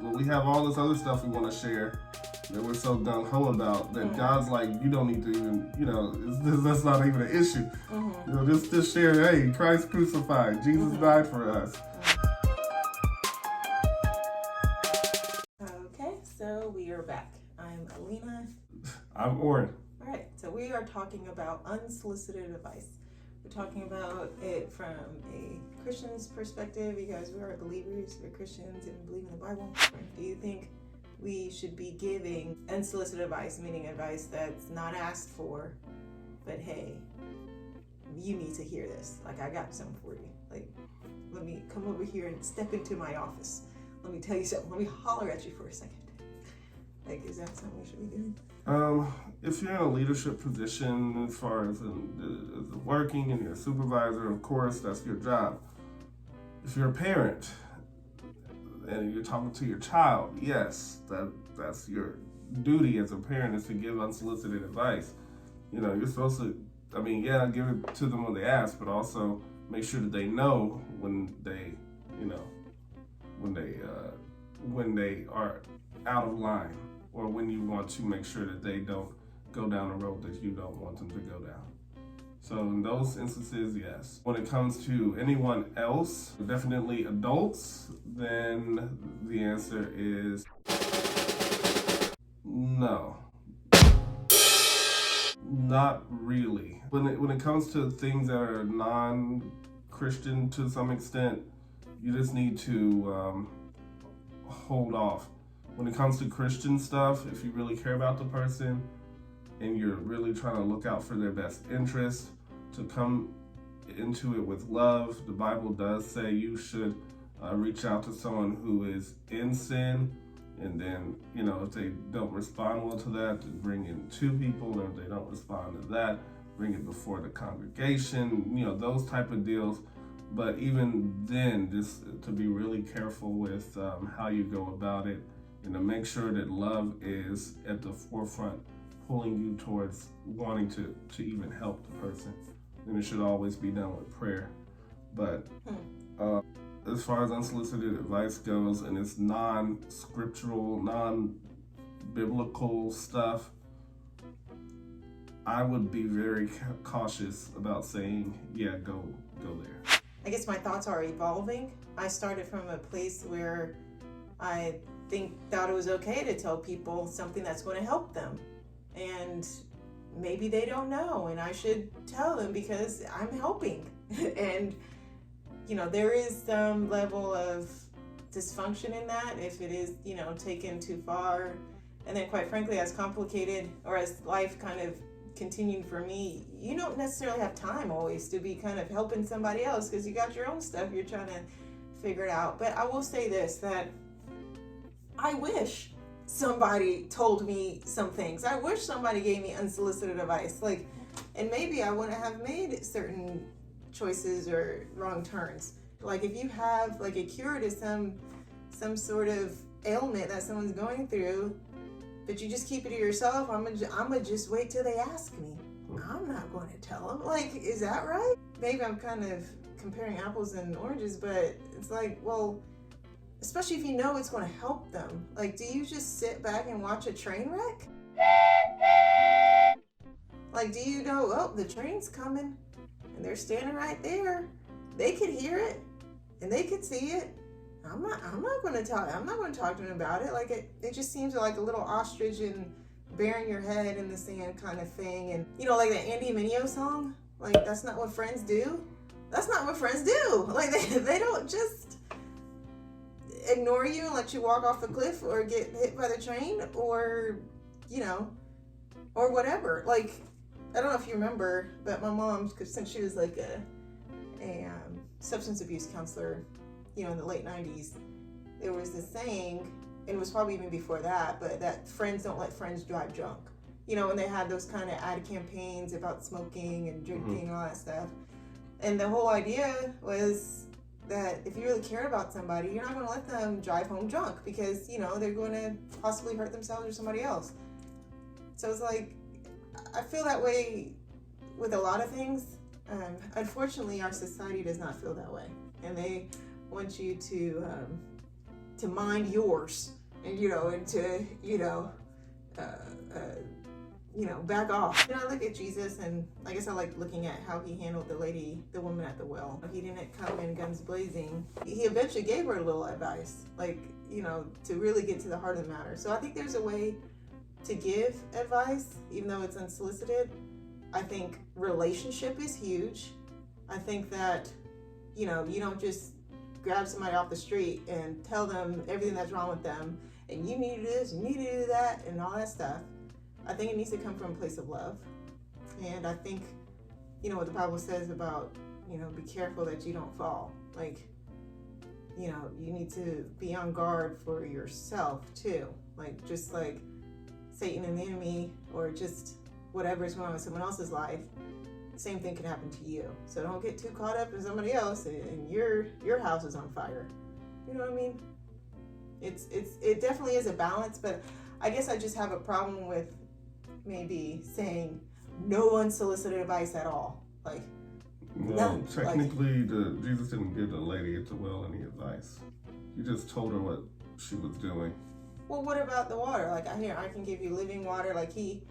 when we have all this other stuff we want to share that we're so gung-ho about, that God's like, you don't need to even, that's not even an issue. Just share, hey, Christ crucified, Jesus died for us. Okay, so we are back. I'm Alena. I'm Orrin. All right, so we are talking about unsolicited advice. We're talking about it from a Christian's perspective because we are believers, we're Christians and believe in the Bible. Do you think we should be giving unsolicited advice, meaning advice that's not asked for, but hey, you need to hear this. Like, I got something for you. Like, let me come over here and step into my office. Let me tell you something. Let me holler at you for a second. Like, is that something we should be doing? If you're in a leadership position, as far as working and you're a supervisor, of course, that's your job. If you're a parent and you're talking to your child, yes, that's your duty as a parent, is to give unsolicited advice. You're supposed to, give it to them when they ask, but also make sure that they know when they are out of line, or when you want to make sure that they don't go down a road that you don't want them to go down. So in those instances, yes. When it comes to anyone else, definitely adults, then the answer is no. Not really. When it comes to things that are non-Christian to some extent, you just need to hold off. When it comes to Christian stuff, if you really care about the person and you're really trying to look out for their best interest, to come into it with love, the Bible does say you should reach out to someone who is in sin, and then, if they don't respond well to that, to bring in two people, or if they don't respond to that, bring it before the congregation, those type of deals. But even then, just to be really careful with how you go about it, and to make sure that love is at the forefront, pulling you towards wanting to even help the person. And it should always be done with prayer. But as far as unsolicited advice goes, and it's non-scriptural, non-biblical stuff, I would be very cautious about saying, yeah, go there. I guess my thoughts are evolving. I started from a place where I thought it was okay to tell people something that's going to help them. And maybe they don't know, and I should tell them because I'm helping. And, there is some level of dysfunction in that if it is, taken too far. And then quite frankly, as complicated, or as life kind of continued for me, you don't necessarily have time always to be kind of helping somebody else because you got your own stuff you're trying to figure it out. But I will say this, that I wish somebody told me some things. I wish somebody gave me unsolicited advice. And maybe I wouldn't have made certain choices or wrong turns. Like, if you have a cure to some sort of ailment that someone's going through, but you just keep it to yourself, I'm gonna just wait till they ask me. I'm not going to tell them. Is that right? Maybe I'm kind of comparing apples and oranges, but it's well, especially if you know it's going to help them. Do you just sit back and watch a train wreck? Do you know, oh, the train's coming and they're standing right there. They could hear it and they could see it. I'm not going to talk to them about it. It just seems like a little ostrich and burying your head in the sand kind of thing. And like the Andy Mineo song, that's not what friends do. That's not what friends do. They don't just ignore you and let you walk off the cliff or get hit by the train or or whatever. I don't know if you remember, but my mom, since she was a substance abuse counselor, in the late 90s, there was this saying, and it was probably even before that, but that friends don't let friends drive drunk. When they had those kind of ad campaigns about smoking and drinking and all that stuff. And the whole idea was that if you really care about somebody, you're not going to let them drive home drunk because, they're going to possibly hurt themselves or somebody else. So it's I feel that way with a lot of things. Unfortunately, our society does not feel that way. And they want you to to mind yours, and and to back off. I look at Jesus, and I guess I like looking at how he handled the woman at the well. He didn't come in guns blazing. He eventually gave her a little advice, to really get to the heart of the matter. So I think there's a way to give advice, even though it's unsolicited. I think relationship is huge. I think that, you don't just grab somebody off the street and tell them everything that's wrong with them, and you need to do this, you need to do that, and all that stuff. I think it needs to come from a place of love. And I think, what the Bible says about, be careful that you don't fall. You need to be on guard for yourself too. Just like Satan and the enemy, or just whatever's going on in someone else's life, same thing can happen to you. So don't get too caught up in somebody else and your house is on fire. You know what I mean? It definitely is a balance, but I guess I just have a problem with maybe saying no unsolicited advice at all. Well, none. technically, Jesus didn't give the lady at the well any advice. He just told her what she was doing. Well, what about the water? I can give you living water. He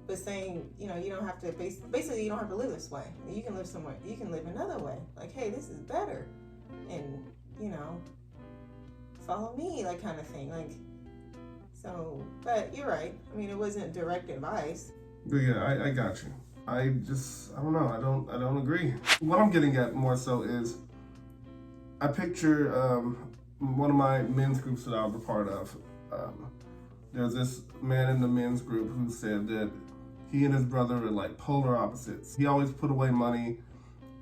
was saying, you don't have to, basically you don't have to live this way. You can live somewhere, you can live another way. Hey, this is better. And, follow me, kind of thing. So, but you're right. It wasn't direct advice. But yeah, I got you. I don't know. I don't agree. What I'm getting at more so is, I picture one of my men's groups that I was a part of. There's this man in the men's group who said that he and his brother are polar opposites. He always put away money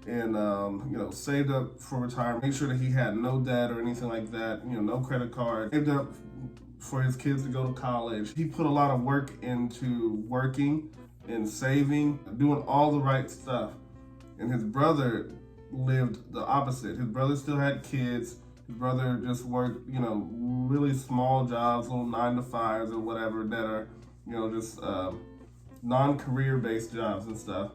and saved up for retirement, made sure that he had no debt or anything like that, no credit card, saved up for his kids to go to college. He put a lot of work into working and saving, doing all the right stuff. And his brother lived the opposite. His brother still had kids. His brother just worked, really small jobs, little 9-to-5s or whatever that are, just non-career based jobs and stuff.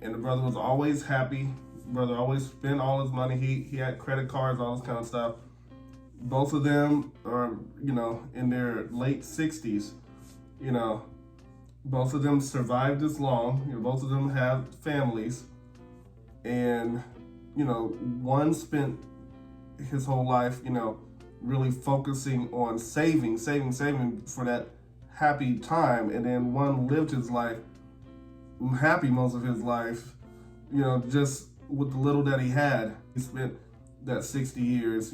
And the brother was always happy. The brother always spent all his money. He had credit cards, all this kind of stuff. Both of them are, in their late 60s. Both of them survived this long. Both of them have families. And, one spent his whole life, really focusing on saving for that happy time. And then one lived his life happy most of his life, just with the little that he had. He spent that 60 years,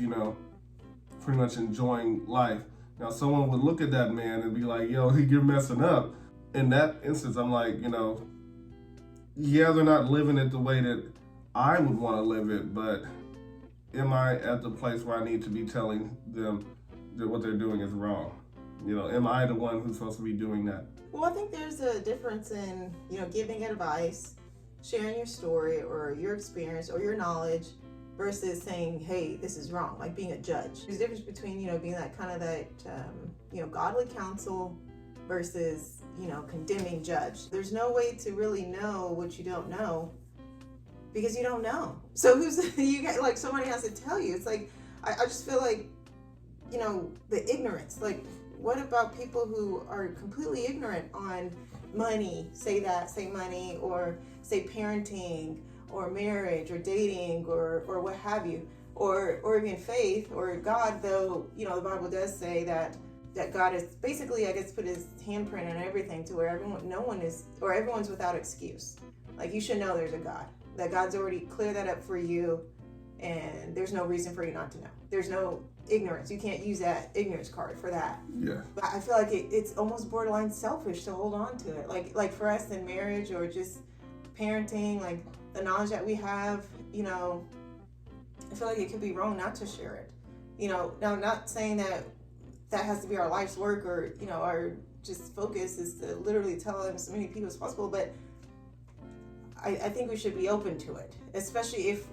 pretty much enjoying life. Now, someone would look at that man and be like, yo, you're messing up. In that instance, I'm like, yeah, they're not living it the way that I would want to live it, but am I at the place where I need to be telling them that what they're doing is wrong? Am I the one who's supposed to be doing that? Well, I think there's a difference in, giving advice, sharing your story or your experience or your knowledge versus saying, hey, this is wrong, being a judge. There's a difference between, being that kind of godly counsel versus, condemning judge. There's no way to really know what you don't know because you don't know. So somebody has to tell you. It's I just feel the ignorance, what about people who are completely ignorant on money, say money, or say parenting, or marriage, or dating, or what have you, or even faith, or God, though, the Bible does say that God is basically, I guess, put his handprint on everything to where everyone's without excuse. You should know there's a God, that God's already cleared that up for you, and there's no reason for you not to know. There's no ignorance. You can't use that ignorance card for that. Yeah. But I feel it's almost borderline selfish to hold on to it. Like for us in marriage or just parenting, the knowledge that we have, I feel it could be wrong not to share it. Now I'm not saying that has to be our life's work or, our just focus is to literally tell as many people as possible, but I think we should be open to it, especially if,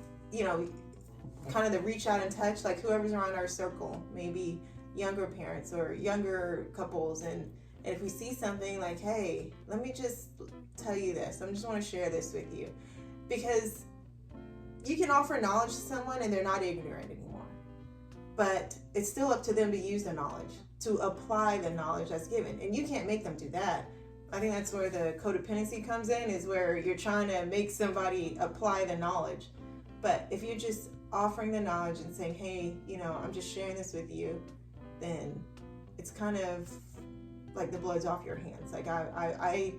kind of the reach out and touch, whoever's around our circle, maybe younger parents or younger couples, and if we see something hey, let me just tell you this, I just want to share this with you, because you can offer knowledge to someone and they're not ignorant anymore, but it's still up to them to use the knowledge, to apply the knowledge that's given. And you can't make them do that. I think that's where the codependency comes in, is where you're trying to make somebody apply the knowledge. But if you're just offering the knowledge and saying, hey, I'm just sharing this with you, then it's kind of like the blood's off your hands. Like I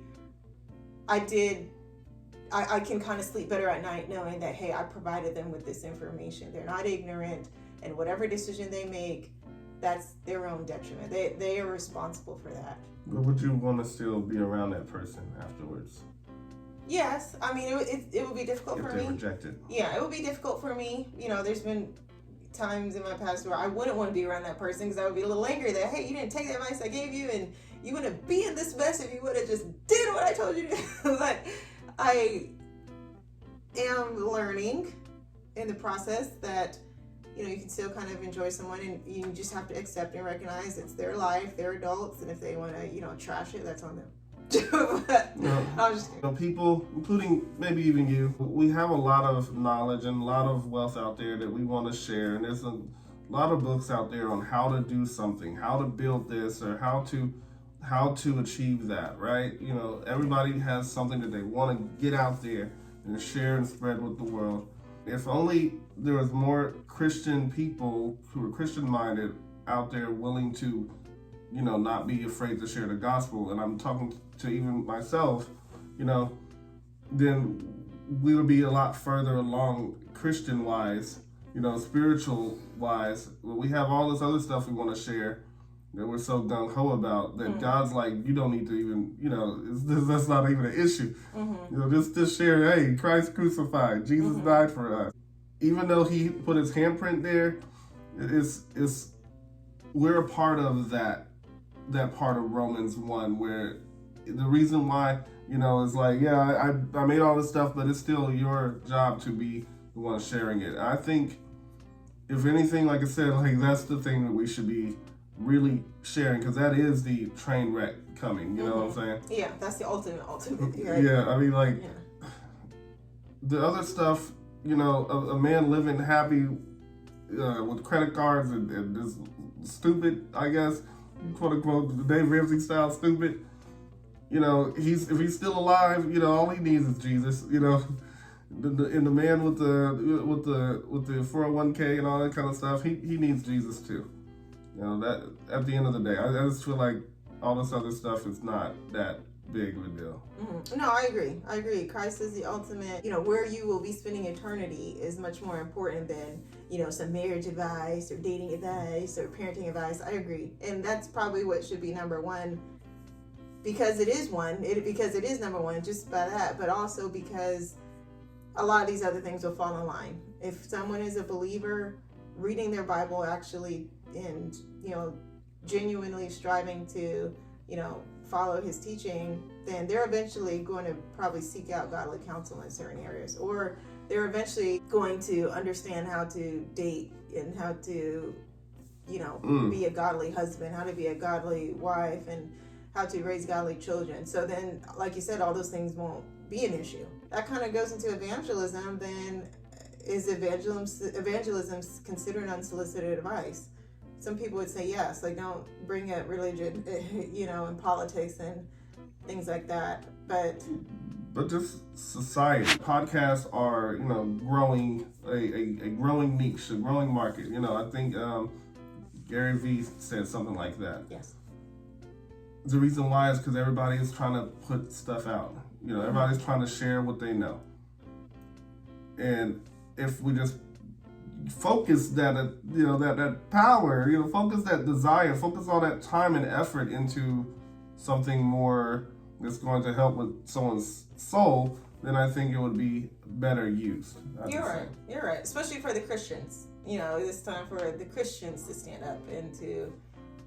can kind of sleep better at night knowing that, hey, I provided them with this information. They're not ignorant, and whatever decision they make, that's their own detriment. They are responsible for that. But would you want to still be around that person afterwards? Yes. I mean, it would be difficult for me. If they rejected. Yeah, it would be difficult for me. There's been times in my past where I wouldn't want to be around that person because I would be a little angry that, hey, you didn't take the advice I gave you, and you wouldn't be in this mess if you would have just did what I told you to do. But I am learning in the process that, you can still kind of enjoy someone, and you just have to accept and recognize it's their life, they're adults, and if they want to, trash it, that's on them. But, I'm just kidding. People, including maybe even you, we have a lot of knowledge and a lot of wealth out there that we want to share, and there's a lot of books out there on how to do something, how to build this, or how to achieve that, right? Everybody has something that they want to get out there and share and spread with the world. If only there was more Christian people who are Christian-minded out there willing to, not be afraid to share the gospel, and I'm talking to even myself, then we would be a lot further along Christian-wise, spiritual-wise. We have all this other stuff we want to share that we're so gung-ho about that God's like, you don't need to even, that's not even an issue. Just share, hey, Christ crucified, Jesus died for us. Even though he put his handprint there, we're a part of that part of Romans 1 where the reason why, is like, yeah, I made all this stuff, but it's still your job to be the one sharing it. I think, if anything, like I said, like that's the thing that we should be really sharing, because that is the train wreck coming, you know what I'm saying? Yeah, that's the ultimate, right? Yeah, I mean, the other stuff, a man living happy with credit cards and just stupid, I guess, quote unquote, the Dave Ramsey style stupid, if he's still alive, all he needs is Jesus, and the man with the 401k and all that kind of stuff, he needs Jesus too. That at the end of the day, I just feel like all this other stuff is not that big of a deal. No, I agree. Christ is the ultimate, where you will be spending eternity is much more important than, some marriage advice or dating advice or parenting advice. I agree. And that's probably what should be number one, because it is number one just by that, but also because a lot of these other things will fall in line. If someone is a believer, reading their Bible actually and, genuinely striving to, follow his teaching, then they're eventually going to probably seek out godly counsel in certain areas, or they're eventually going to understand how to date and how to, be a godly husband, how to be a godly wife, and how to raise godly children. So then, like you said, all those things won't be an issue. That kind of goes into evangelism. Then is evangelism considered unsolicited advice? Some people would say yes, like don't bring up religion, and politics and things like that. But just society. Podcasts are, growing a growing niche, a growing market. I think Gary Vee said something like that. Yes. The reason why is because everybody is trying to put stuff out. Everybody's trying to share what they know. And if we just focus that power, focus that desire, focus all that time and effort into something more that's going to help with someone's soul, then I think it would be better used. You're right. Especially for the Christians. It's time for the Christians to stand up and to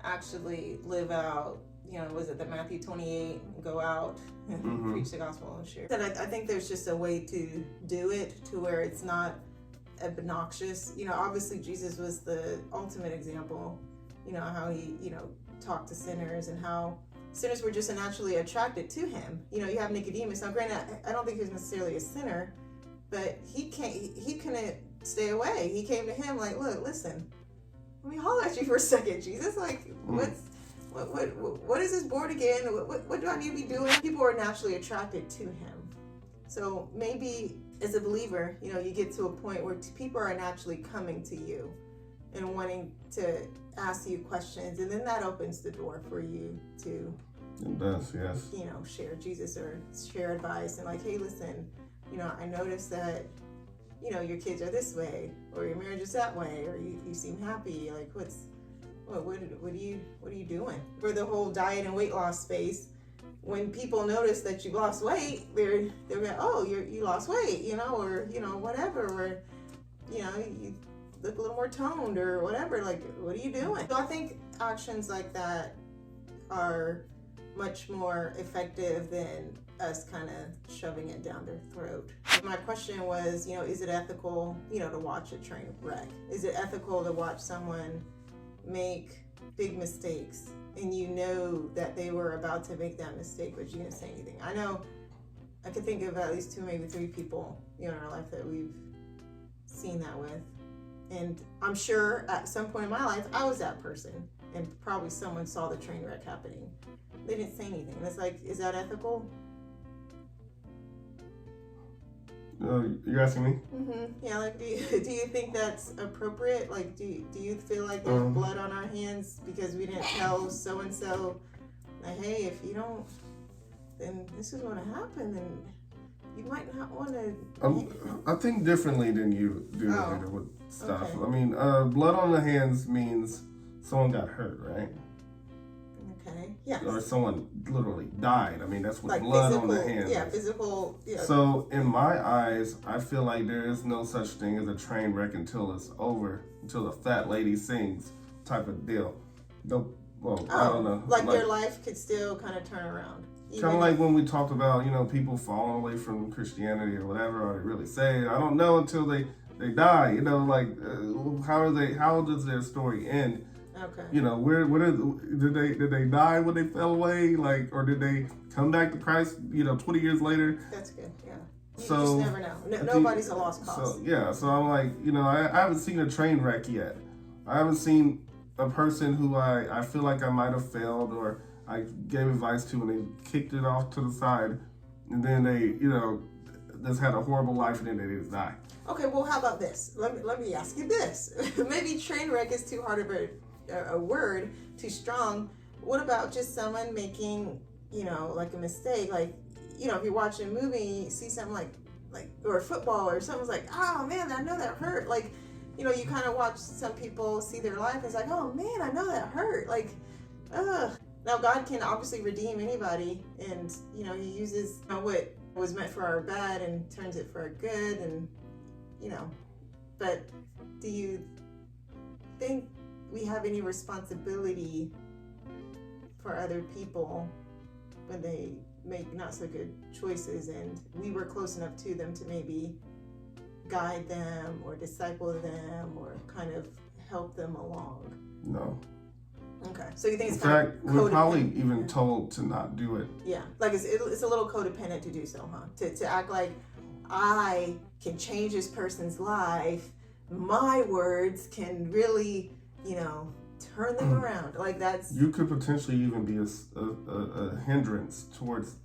actually live out, was it the Matthew 28, go out and preach the gospel and share. And I think there's just a way to do it to where it's not obnoxious. Obviously Jesus was the ultimate example, how he, talked to sinners and how sinners were just naturally attracted to him. You have Nicodemus. Now granted, I don't think he was necessarily a sinner, but he couldn't stay away. He came to him like, look, listen, let me holler at you for a second, Jesus. Like, what is this born again? What do I need to be doing? People are naturally attracted to him. So maybe as a believer, you get to a point where people are naturally coming to you and wanting to ask you questions, and then that opens the door for you to, it does, yes, share Jesus or share advice, and like, hey, listen, I noticed that your kids are this way, or your marriage is that way, or you seem happy. Like, what are you doing? For the whole diet and weight loss space, when people notice that you lost weight, they're like, oh, you lost weight, or whatever, or you look a little more toned or whatever. Like, what are you doing? So I think actions like that are much more effective than us kind of shoving it down their throat. My question was, is it ethical, to watch a train wreck? Is it ethical to watch someone make big mistakes and that they were about to make that mistake, but you didn't say anything? I know I could think of at least 2, maybe 3 people, in our life that we've seen that with. And I'm sure at some point in my life, I was that person, and probably someone saw the train wreck happening. They didn't say anything. And it's like, is that ethical? You're asking me? Mm-hmm. Yeah, like, do you think that's appropriate? Like, do you feel like there's blood on our hands because we didn't tell so-and-so, like, hey, if you don't, then this is going to happen, and you might not want to... I think differently than you do with stuff. Okay. I mean, blood on the hands means someone got hurt, right? Okay, yes. Or someone literally died. I mean, that's what like blood physical, on the hands yeah, is. physical, yeah. So, in my eyes, I feel like there is no such thing as a train wreck until it's over, until the fat lady sings type of deal. I don't know. Like your life could still kind of turn around. Kind of like when we talked about, people falling away from Christianity or whatever, or they really say, I don't know until they die, how does their story end? Okay. Did they die when they fell away? Like, or did they come back to Christ, 20 years later? That's good, yeah. You So, just never know. Nobody's a lost cause. So I'm like, I haven't seen a train wreck yet. I haven't seen a person who I feel like I might have failed or I gave advice to and they kicked it off to the side, and then they, just had a horrible life and then they just die. Okay, well, how about this? Let me ask you this. Maybe train wreck is too hard of a word, too strong. What about just someone making, like a mistake? Like, if you're watching a movie and you see something like or football or something's like, oh man, I know that hurt. Like, you kind of watch some people see their life and it's like, oh man, I know that hurt. Like, ugh. Now God can obviously redeem anybody, and He uses what was meant for our bad and turns it for our good, and But do you think we have any responsibility for other people when they make not so good choices, and we were close enough to them to maybe guide them or disciple them or kind of help them along? No. Okay, so you think it's in kind fact, of we're probably even told to not do it. Yeah, like it's a little codependent to do so, huh? To act like I can change this person's life. My words can really, turn them around. Like that's... You could potentially even be a hindrance towards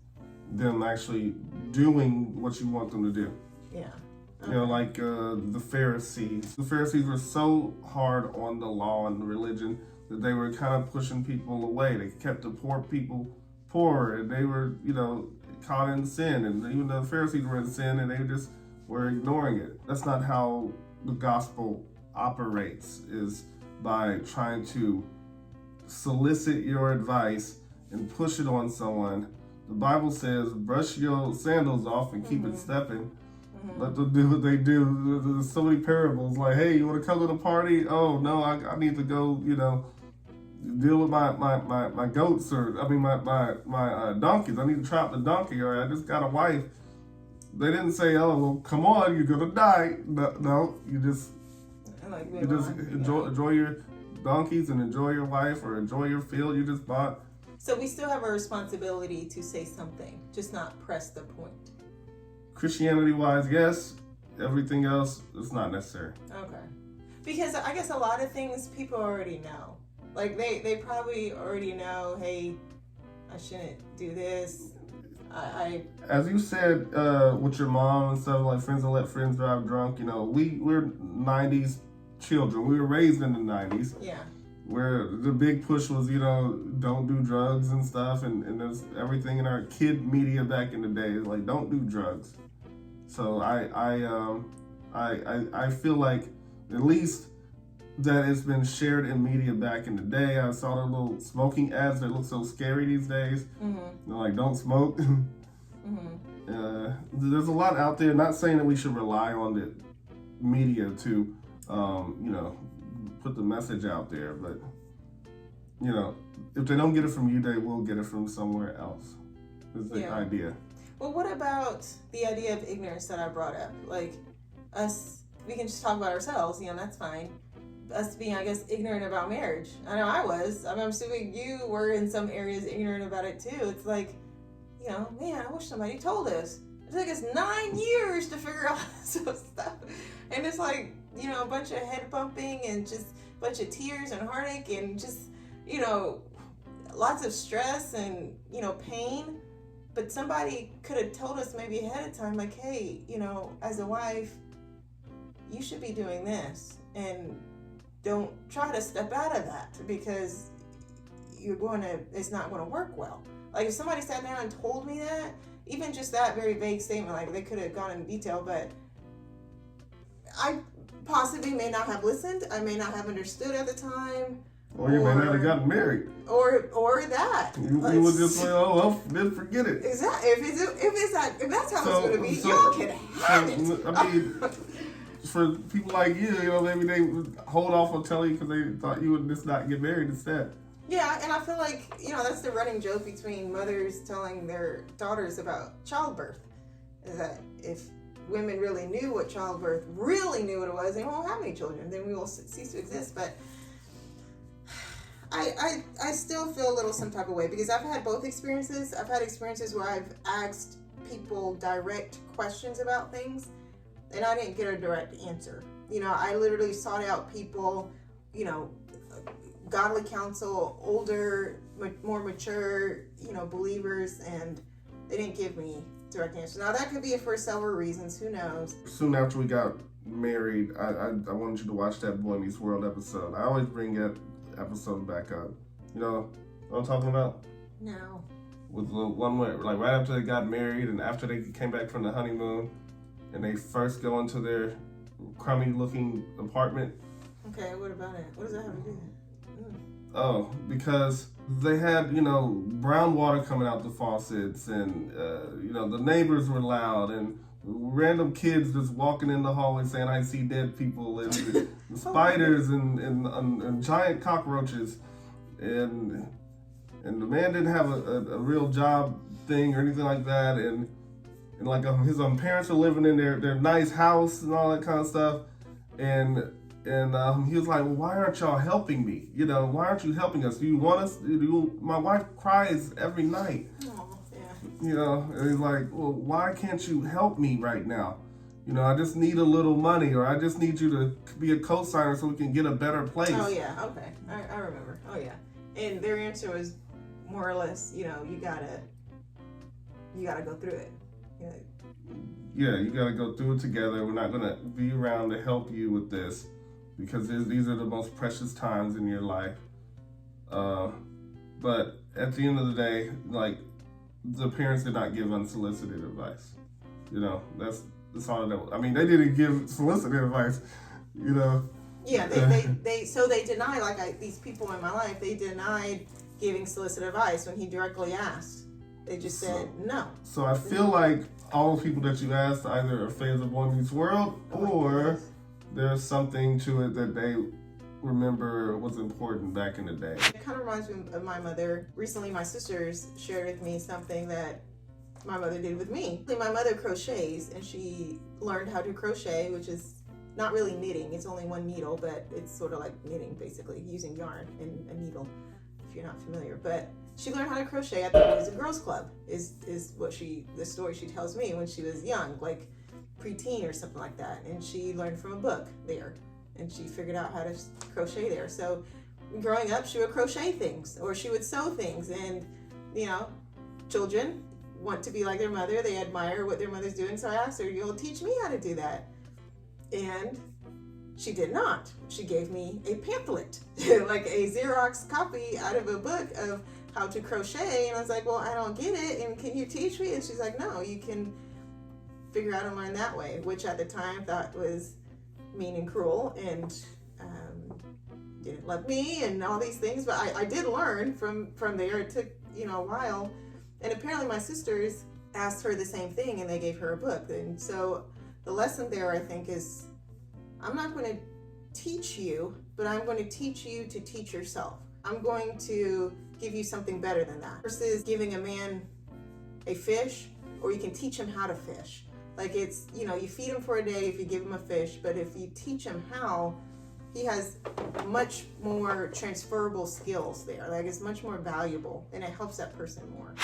them actually doing what you want them to do. Yeah. Okay. Like the Pharisees. The Pharisees were so hard on the law and the religion that they were kind of pushing people away. They kept the poor people poor, and they were, caught in sin. And even though the Pharisees were in sin, and they just were ignoring it. That's not how the gospel operates, is by trying to solicit your advice and push it on someone. The Bible says, brush your sandals off and keep it stepping. Let them do what they do. There's so many parables like, hey, you want to come to the party? Oh, no, I need to go, deal with my goats, or my donkeys. I need to trap the donkey, or I just got a wife. They didn't say, oh, well, come on, you're going to die. No, you just enjoy your donkeys and enjoy your wife, or enjoy your field you just bought. So we still have a responsibility to say something, just not press the point. Christianity-wise, yes. Everything else is not necessary. Okay. Because I guess a lot of things people already know. Like they probably already know, hey, I shouldn't do this. As you said, with your mom and stuff, like friends don't let friends drive drunk. We're 90s children. We were raised in the 90s. Yeah. Where the big push was, don't do drugs and stuff, and there's everything in our kid media back in the day is like, don't do drugs. So I feel like at least that it's been shared in media back in the day. I saw the little smoking ads that look so scary these days. Mm-hmm. They're like, don't smoke. Mm-hmm. There's a lot out there. Not saying that we should rely on the media to, put the message out there, but if they don't get it from you, they will get it from somewhere else. Is the idea. Well, what about the idea of ignorance that I brought up? Like us, we can just talk about ourselves, that's fine. Us being, I guess, ignorant about marriage. I know I was. I'm assuming you were in some areas ignorant about it too. It's like, man, I wish somebody told us. It took us 9 years to figure out some stuff. And it's like, a bunch of head bumping and just a bunch of tears and heartache and just, lots of stress and, pain. But somebody could have told us maybe ahead of time, like, hey, as a wife, you should be doing this. And don't try to step out of that because it's not going to work well. Like if somebody sat down and told me that, even just that very vague statement, like they could have gone into detail, but I possibly may not have listened. I may not have understood at the time. Or you may not have gotten married. Or that. You would just say, oh, well, then forget it. Exactly. If that's how it's going to be, y'all can have it. I mean, for people like you, maybe they would hold off on telling you because they thought you would just not get married instead. Yeah, and I feel like, that's the running joke between mothers telling their daughters about childbirth. Is that if women really knew what childbirth, really knew what it was, they won't have any children. Then we will cease to exist. But I still feel a little some type of way because I've had both experiences. I've had experiences where I've asked people direct questions about things and I didn't get a direct answer. I literally sought out people, godly counsel, older, more mature, believers, and they didn't give me direct answers. Now that could be for several reasons. Who knows? Soon after we got married, I wanted you to watch that Boy Meets World episode. I always bring that episode back up. You know what I'm talking about? No. With the one where, like, right after they got married and after they came back from the honeymoon, and they first go into their crummy-looking apartment. Okay, what about it? What does that have to do? Oh, because they had, brown water coming out the faucets, and, the neighbors were loud, and random kids just walking in the hallway saying, I see dead people, and spiders, and giant cockroaches, and the man didn't have a real job thing or anything like that, and like his parents were living in their nice house and all that kind of stuff, and he was like, well, why aren't y'all helping me? Why aren't you helping us? Do you want us? My wife cries every night. Oh, yeah. And he's like, well, why can't you help me right now? I just need a little money, or I just need you to be a co-signer so we can get a better place. Oh, yeah, okay. I remember. Oh, yeah. And their answer was more or less, you gotta go through it. Yeah, you gotta go through it together. We're not gonna be around to help you with this because these are the most precious times in your life. But at the end of the day, like, the parents did not give unsolicited advice. That's all that. I mean, they didn't give solicited advice. Yeah, they denied, like these people in my life, they denied giving solicited advice when he directly asked. They just said no. So I feel like all the people that you asked either are fans of Boy Meets World or there's something to it that they remember was important back in the day. It kind of reminds me of my mother. Recently, my sisters shared with me something that my mother did with me. My mother crochets, and she learned how to crochet, which is not really knitting. It's only one needle, but it's sort of like knitting, basically, using yarn and a needle, if you're not familiar. But she learned how to crochet at the Boys and Girls Club, is what the story she tells me when she was young, like preteen or something like that. And she learned from a book there. and she figured out how to crochet there. So growing up, she would crochet things, or she would sew things, and children want to be like their mother. They admire what their mother's doing. So I asked her, "You'll teach me how to do that?" And she did not. She gave me a pamphlet, like a Xerox copy out of a book of how to crochet. And I was like, "Well, I don't get it. And can you teach me?" And she's like, "No, you can figure out and learn that way," which at the time I thought was mean and cruel, and didn't love me and all these things. But I did learn from there. It took a while. And apparently my sisters asked her the same thing, and they gave her a book. And so the lesson there, I think, is I'm not going to teach you, but I'm going to teach you to teach yourself. I'm going to give you something better than that. Versus giving a man a fish, or you can teach him how to fish. Like it's, you feed him for a day if you give him a fish, but if you teach him how, he has much more transferable skills there. Like it's much more valuable, and it helps that person more.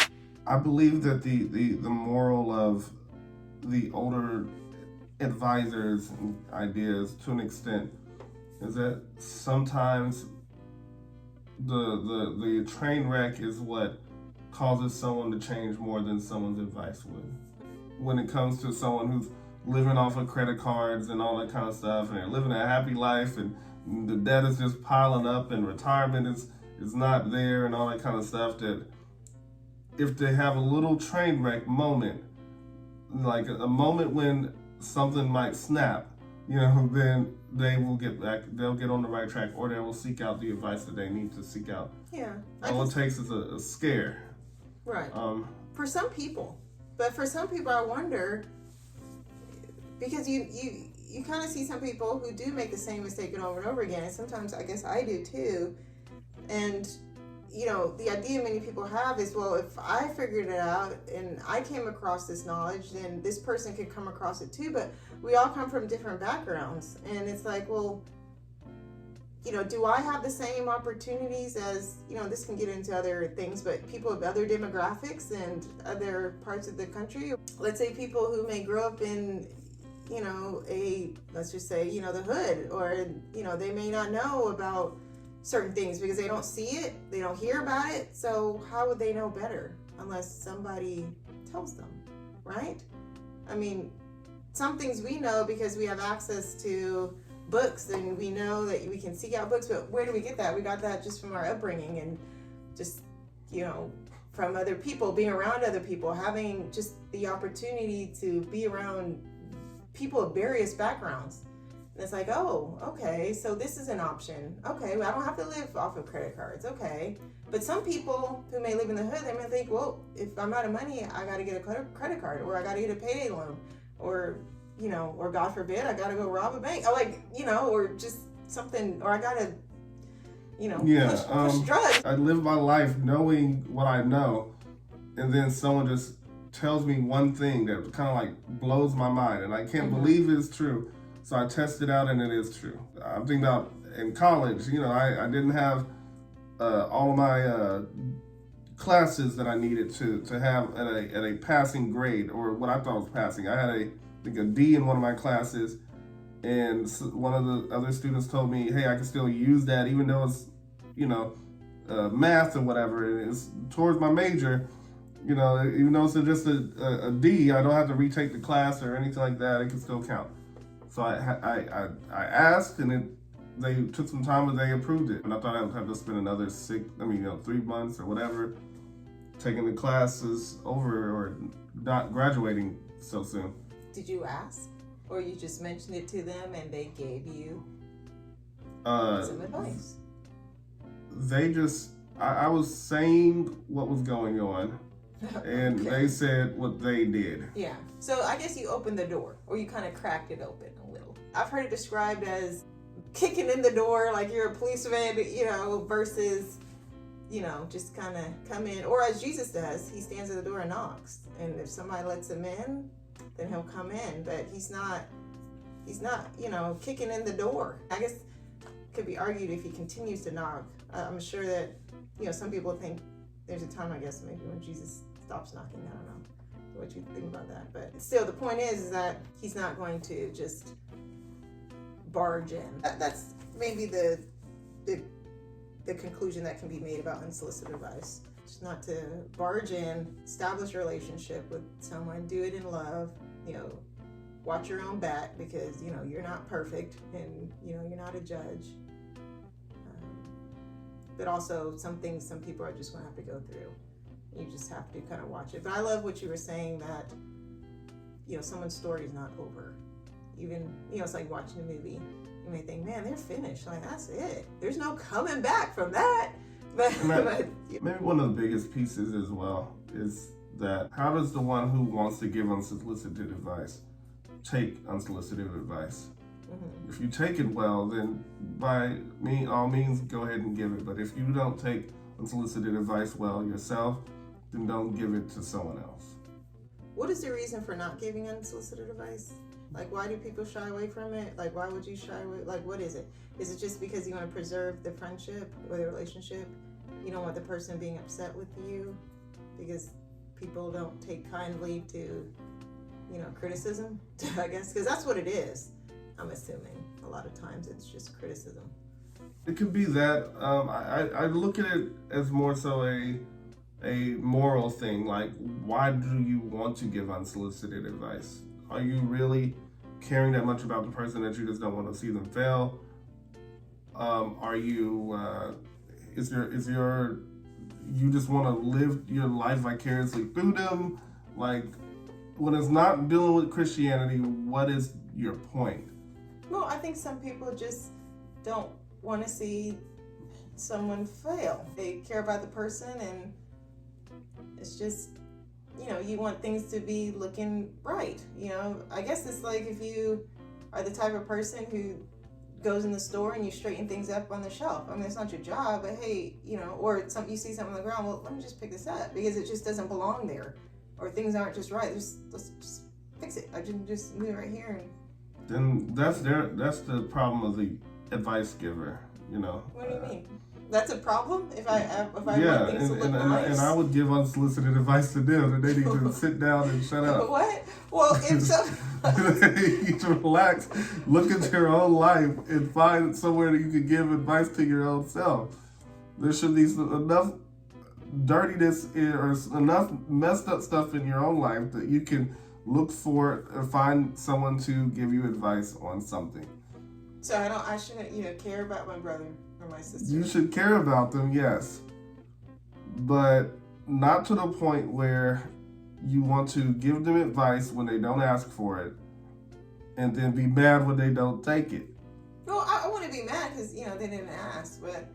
I believe that the moral of the older advisors and ideas, to an extent, is that sometimes the train wreck is what causes someone to change more than someone's advice would. When it comes to someone who's living off of credit cards and all that kind of stuff, and they're living a happy life, and the debt is just piling up, and retirement is not there, and all that kind of stuff, that if they have a little train wreck moment, like a moment when something might snap, then they will get back, they'll get on the right track, or they will seek out the advice that they need to seek out. Yeah. All it takes is a scare. Right. For some people. But for some people, I wonder, because you kind of see some people who do make the same mistake over and over again, and sometimes I guess I do too. And the idea many people have is, well, if I figured it out and I came across this knowledge, then this person could come across it too. But we all come from different backgrounds, and it's like, well, do I have the same opportunities as, this can get into other things, but people of other demographics and other parts of the country? Let's say people who may grow up in, let's just say, the hood, or, they may not know about certain things because they don't see it, they don't hear about it. So how would they know better unless somebody tells them, right? I mean, some things we know because we have access to books, and we know that we can seek out books, but where do we get that? We got that just from our upbringing, and just, from other people, being around other people, having just the opportunity to be around people of various backgrounds. And it's like, oh, okay, so this is an option. Okay, well, I don't have to live off of credit cards. Okay. But some people who may live in the hood, they may think, well, if I'm out of money, I got to get a credit card, or I got to get a payday loan, or, or God forbid, I got to go rob a bank. Or just something, or I got to, push drugs. I live my life knowing what I know, and then someone just tells me one thing that kind of like blows my mind, and I can't believe it's true. So I tested it out, and it is true. I'm thinking about in college, I didn't have all of my classes that I needed to have at a passing grade, or what I thought was passing. I had a D in one of my classes, and one of the other students told me, hey, I can still use that even though it's, math or whatever, and it's towards my major. Even though it's just a D, I don't have to retake the class or anything like that. It can still count. So I asked, and they took some time, but they approved it. And I thought I would have to spend another 3 months or whatever, taking the classes over or not graduating so soon. Did you ask? Or you just mentioned it to them and they gave you some advice? I was saying what was going on. And okay. They said what they did. Yeah. So I guess you opened the door, or you kind of cracked it open a little. I've heard it described as kicking in the door like you're a policeman, versus, just kind of come in. Or as Jesus does, he stands at the door and knocks. And if somebody lets him in, then he'll come in. But he's not, kicking in the door. I guess it could be argued if he continues to knock. I'm sure that, some people think there's a time, I guess, maybe when Jesus stops knocking. I don't know what you think about that. But still, the point is that he's not going to just barge in. That's maybe the conclusion that can be made about unsolicited advice. Just not to barge in, establish a relationship with someone, do it in love, watch your own back, because, you're not perfect, and, you're not a judge. But also some things some people are just going to have to go through. You just have to kind of watch it. But I love what you were saying, that, someone's story is not over. Even, it's like watching a movie. You may think, man, they're finished. Like, that's it. There's no coming back from that. But maybe one of the biggest pieces as well is that how does the one who wants to give unsolicited advice take unsolicited advice? Mm-hmm. If you take it well, then by all means, go ahead and give it. But if you don't take unsolicited advice well yourself, then don't give it to someone else. What is the reason for not giving unsolicited advice? Like, why do people shy away from it? Like, why would you shy away? Like, what is it? Is it just because you want to preserve the friendship or the relationship? You don't want the person being upset with you? Because people don't take kindly to, criticism, I guess? Because that's what it is, I'm assuming. A lot of times it's just criticism. It could be that. I look at it as more so a moral thing. Like, why do you want to give unsolicited advice? Are you really caring that much about the person that you just don't want to see them fail? Are you, you just want to live your life vicariously through them? Like, when it's not dealing with Christianity, what is your point? Well, I think some people just don't want to see someone fail. They care about the person, and it's just, you want things to be looking right. I guess it's like if you are the type of person who goes in the store and you straighten things up on the shelf. I mean, it's not your job, but hey, or you see something on the ground, well, let me just pick this up because it just doesn't belong there, or things aren't just right. Let's just fix it. I can just move it right here. Then that's the problem of the advice giver. What do you mean? That's a problem? If I want things to look nice? And I would give unsolicited advice to them, and they need to sit down and shut up. What? Well, if so... You need to relax, look at your own life, and find somewhere that you can give advice to your own self. There should be enough dirtiness or enough messed up stuff in your own life that you can look for or find someone to give you advice on something. So I shouldn't, care about my brother or my sister. You should care about them, yes. But not to the point where you want to give them advice when they don't ask for it, and then be mad when they don't take it. Well, I want to be mad because, they didn't ask, but...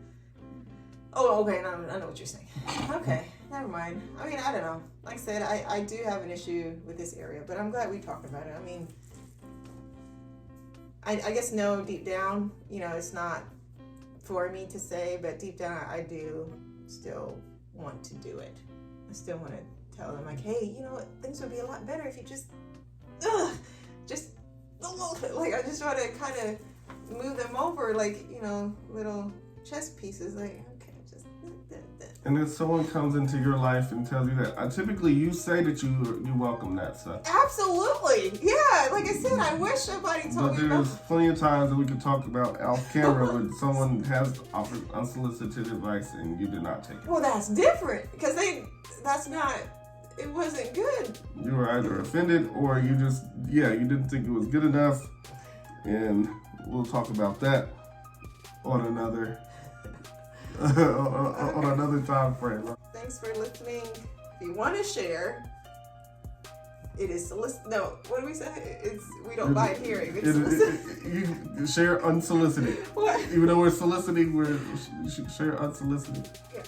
Oh, okay, I know what you're saying. Okay, never mind. I mean, I don't know. Like I said, I do have an issue with this area, but I'm glad we talked about it. I mean... I guess no, deep down, it's not for me to say, but deep down I do still want to do it. I still want to tell them, like, hey, things would be a lot better if you just a little bit. Like, I just want to kind of move them over, like, little chess pieces, like, okay, just... And if someone comes into your life and tells you that, typically you say that you welcome that stuff. Absolutely, yeah. Like I said, I wish somebody told me. But there's plenty of times that we could talk about off camera when someone has offered unsolicited advice and you did not take it. Well, that's different because it wasn't good. You were either offended or you didn't think it was good enough, and we'll talk about that on another. On another time frame. Thanks for listening. If you want to share, it is solicited. No, what do we say? We don't mind hearing. It's solicited. You share unsolicited. What? Even though we're soliciting, we share unsolicited. Yeah.